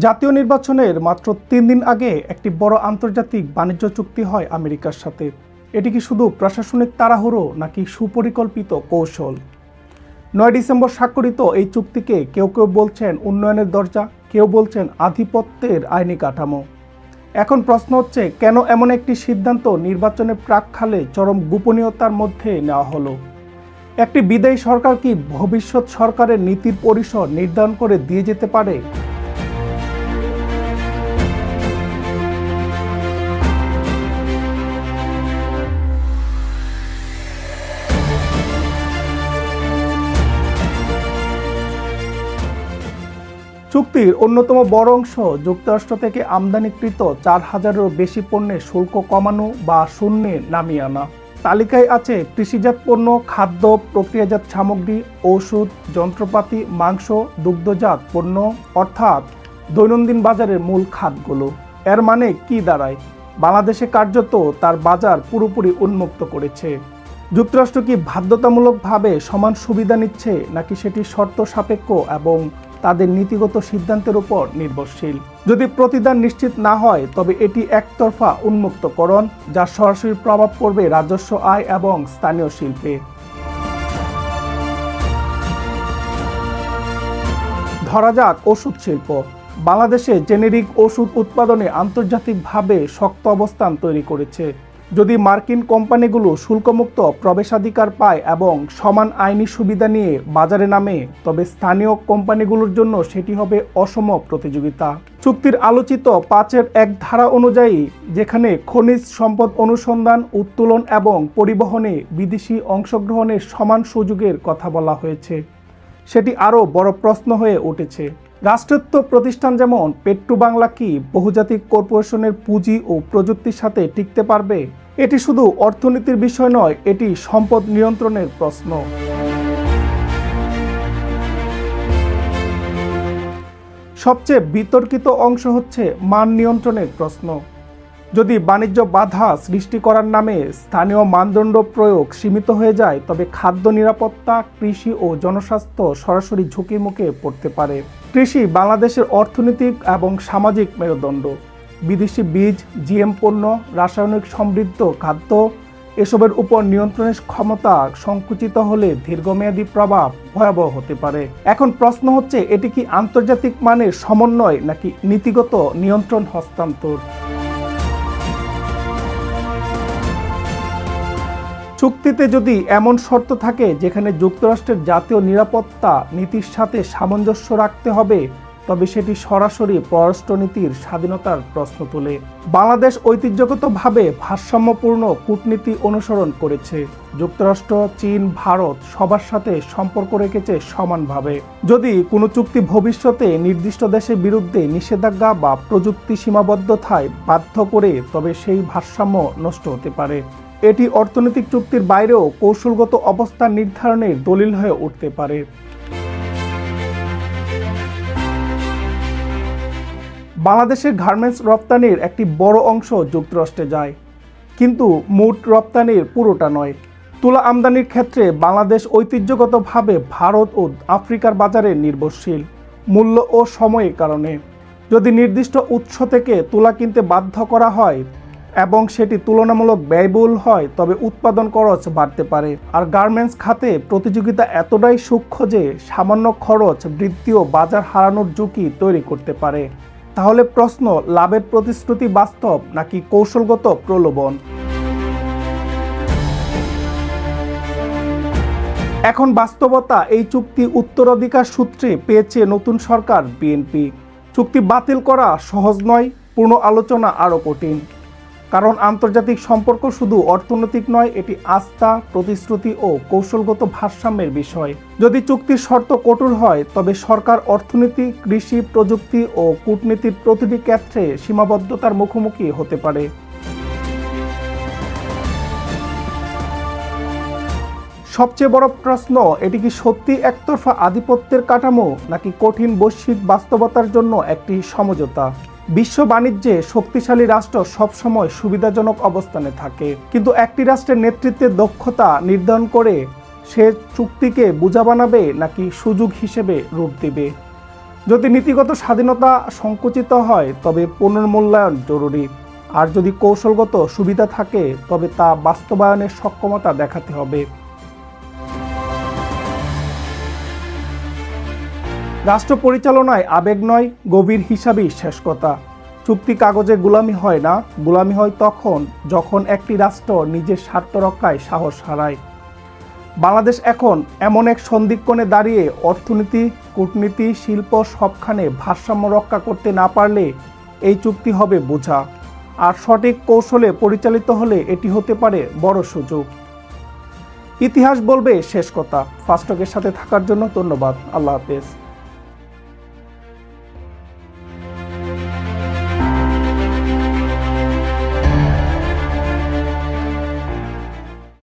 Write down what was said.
জাতীয় নির্বাচনের মাত্র ৩ দিন আগে একটি বড় আন্তর্জাতিক বাণিজ্য চুক্তি হয় আমেরিকার সাথে। এটি কি শুধু প্রশাসনিক তাড়াহুড়ো নাকি সুপরিকল্পিত কৌশল? ৯ ডিসেম্বর স্বাক্ষরিত এই চুক্তিকে কেউ কেউ বলছেন উন্নয়নের দরজা, কেউ বলছেন আধিপত্যের আইনি কাঠামো। এখন প্রশ্ন হচ্ছে, কেন এমন একটি সিদ্ধান্ত নির্বাচনের প্রাক্কালে চরম গোপনীয়তার মধ্যে নেওয়া হলো? একটি বিদায়ী সরকার কি ভবিষ্যৎ সরকারের নীতির পরিসর নির্ধারণ করে দিয়ে যেতে পারে? চুক্তির অন্যতম বড় অংশ যুক্তরাষ্ট্র থেকে আমদানিকৃত ৪,০০০-এরও বেশি পণ্যের শুল্ক কমানো বা শূন্যে নামিয়ে আনা। তালিকায় আছে কৃষিজাত পণ্য, খাদ্য, প্রক্রিয়াজাত সামগ্রী, ঔষধ, যন্ত্রপাতি, মাংস, দুগ্ধজাত পণ্য, অর্থাৎ দৈনন্দিন বাজারের মূল খাতগুলো। এর মানে কি দাঁড়ায়? বাংলাদেশে কার্যত তার বাজার পুরোপুরি উন্মুক্ত করেছে। যুক্তরাষ্ট্র কি বাধ্যতামূলকভাবে সমান সুবিধা নিচ্ছে, নাকি সেটি শর্ত সাপেক্ষ এবং তাদের নীতিগত সিদ্ধান্তের উপর নির্ভরশীল? যদি প্রতিদান নিশ্চিত না হয়, তবে এটি একতরফা উন্মুক্তকরণ, যার সরাসরি প্রভাব পড়বে রাজস্ব আয় এবং স্থানীয় শিল্পে। ধরা যাক ওষুধ শিল্প। বাংলাদেশে জেনেরিক ওষুধ উৎপাদনে আন্তর্জাতিকভাবে শক্ত অবস্থান তৈরি করেছে। যদি মার্কিন কোম্পানিগুলো শুল্কমুক্ত প্রবেশাধিকার পায় এবং সমান আইনি সুবিধা নিয়ে বাজারে নামে, তবে স্থানীয় কোম্পানিগুলোর জন্য সেটি হবে অসম প্রতিযোগিতা। চুক্তির আলোচিত ৫-এর ১ ধারা অনুযায়ী, যেখানে খনিজ সম্পদ অনুসন্ধান, উত্তোলন এবং পরিবহনে বিদেশি অংশগ্রহণের সমান সুযোগের কথা বলা হয়েছে, সেটি আরও বড় প্রশ্ন হয়ে উঠেছে। রাষ্ট্রায়ত্ত প্রতিষ্ঠান যেমন পেট্রোবাংলা কি বহুজাতিক কর্পোরেশনের পুঁজি ও প্রযুক্তির সাথে টিকতে পারবে? এটি শুধু অর্থনীতির বিষয় নয়, এটি সম্পদ নিয়ন্ত্রণের প্রশ্ন। সবচেয়ে বিতর্কিত অংশ হচ্ছে মান নিয়ন্ত্রণের প্রশ্ন। যদি বাণিজ্য বাধা সৃষ্টি করার নামে স্থানীয় মানদণ্ড প্রয়োগ সীমিত হয়ে যায়, তবে খাদ্য নিরাপত্তা, কৃষি ও জনস্বাস্থ্য সরাসরি ঝুঁকির মুখে পড়তে পারে। কৃষি বাংলাদেশের অর্থনৈতিক এবং সামাজিক মেরুদণ্ড। বিদেশি বীজ, জিএম পণ্য, রাসায়নিক সমৃদ্ধ খাদ্য, এসবের উপর নিয়ন্ত্রণের ক্ষমতা সংকুচিত হলে দীর্ঘমেয়াদী প্রভাব ভয়াবহ হতে পারে। এখন প্রশ্ন হচ্ছে, এটি কি আন্তর্জাতিক মানের সমন্বয় নাকি নীতিগত নিয়ন্ত্রণ হস্তান্তর? চুক্তিতে যদি এমন শর্ত থাকে যেখানে যুক্তরাষ্ট্রের জাতীয় নিরাপত্তা নীতির সাথে সামঞ্জস্য রাখতে হবে, তবে সেটি সরাসরি পররাষ্ট্রনীতির স্বাধীনতার প্রশ্ন তোলে। বাংলাদেশ ঐতিহ্যগতভাবে ভারসাম্যপূর্ণ কূটনীতি অনুসরণ করেছে। যুক্তরাষ্ট্র, চীন, ভারত সবার সাথে সম্পর্ক রেখেছে সমানভাবে। যদি কোনো চুক্তি ভবিষ্যতে নির্দিষ্ট দেশের বিরুদ্ধে নিষেধাজ্ঞা বা প্রযুক্তি সীমাবদ্ধতায় বাধ্য করে, তবে সেই ভারসাম্য নষ্ট হতে পারে। এটি অর্থনৈতিক চুক্তির বাইরেও কৌশলগত অবস্থান নির্ধারণের দলিল হয়ে উঠতে পারে। বাংলাদেশের গার্মেন্টস রপ্তানির একটি বড় অংশ যুক্তরাষ্ট্রে যায়, কিন্তু মোট রপ্তানির পুরোটা নয়। তুলা আমদানির ক্ষেত্রে বাংলাদেশ ঐতিহ্যগতভাবে ভারত ও আফ্রিকার বাজারে নির্ভরশীল, মূল্য ও সময়ের কারণে। যদি নির্দিষ্ট উৎস থেকে তুলা কিনতে বাধ্য করা হয় এবং সেটি তুলনামূলক ব্যয়বহুল হয়, তবে উৎপাদন খরচ বাড়তে পারে। আর গার্মেন্টস খাতে প্রতিযোগিতা এতটাই সূক্ষ্ম যে সামান্য খরচ বৃদ্ধিও বাজার হারানোর ঝুঁকি তৈরি করতে পারে। তাহলে প্রশ্ন, লাভের প্রতিশ্রুতি বাস্তব নাকি কৌশলগত প্রলোভন? এখন বাস্তবতা, এই চুক্তি উত্তরাধিকার সূত্রে পেয়েছে নতুন সরকার বিএনপি। চুক্তি বাতিল করা সহজ নয়, পূর্ণ আলোচনা আরও কঠিন। কারণ আন্তর্জাতিক সম্পর্ক শুধু অর্থনৈতিক নয়, এটি আস্থা, প্রতিশ্রুতি ও কৌশলগত ভারসাম্যের বিষয়। যদি চুক্তির শর্ত কঠোর হয়, তবে সরকার অর্থনীতি, কৃষি, প্রযুক্তি ও কূটনীতির প্রতিটি ক্ষেত্রে সীমাবদ্ধতার মুখোমুখি হতে পারে। সবচেয়ে বড় প্রশ্ন, এটি কি সত্যি একতরফা আধিপত্যের কাঠামো, নাকি কঠিন বৈশ্বিক বাস্তবতার জন্য একটি সমঝোতা? বিশ্ব বাণিজ্যে শক্তিশালী রাষ্ট্র সবসময় সুবিধাজনক অবস্থানে থাকে, কিন্তু একটি রাষ্ট্রের নেতৃত্বের দক্ষতা নির্ধারণ করে সে চুক্তিকে বোঝা বানাবে নাকি সুযোগ হিসেবে রূপ দেবে। যদি নীতিগত স্বাধীনতা সংকুচিত হয় তবে পুনর্মূল্যায়ন জরুরি, আর যদি কৌশলগত সুবিধা থাকে তবে তা বাস্তবায়নের সক্ষমতা দেখাতে হবে। রাষ্ট্র পরিচালনায় আবেগ নয়, গভীর হিসাবই শেষ কথা। চুক্তি কাগজে গোলামি হয় না, গোলামি হয় তখন যখন একটি রাষ্ট্র নিজের স্বার্থ রক্ষায় সাহস হারায়। বাংলাদেশ এখন এমন এক সন্ধিক্ষণে দাঁড়িয়ে অর্থনীতি, কূটনীতি, শিল্প সবখানে ভারসাম্য রক্ষা করতে না পারলে এই চুক্তি হবে বোঝা, আর সঠিক কৌশলে পরিচালিত হলে এটি হতে পারে বড় সুযোগ। ইতিহাস বলবে শেষ কথা। ফাস্টকের সাথে থাকার জন্য ধন্যবাদ। আল্লাহ হাফেজ।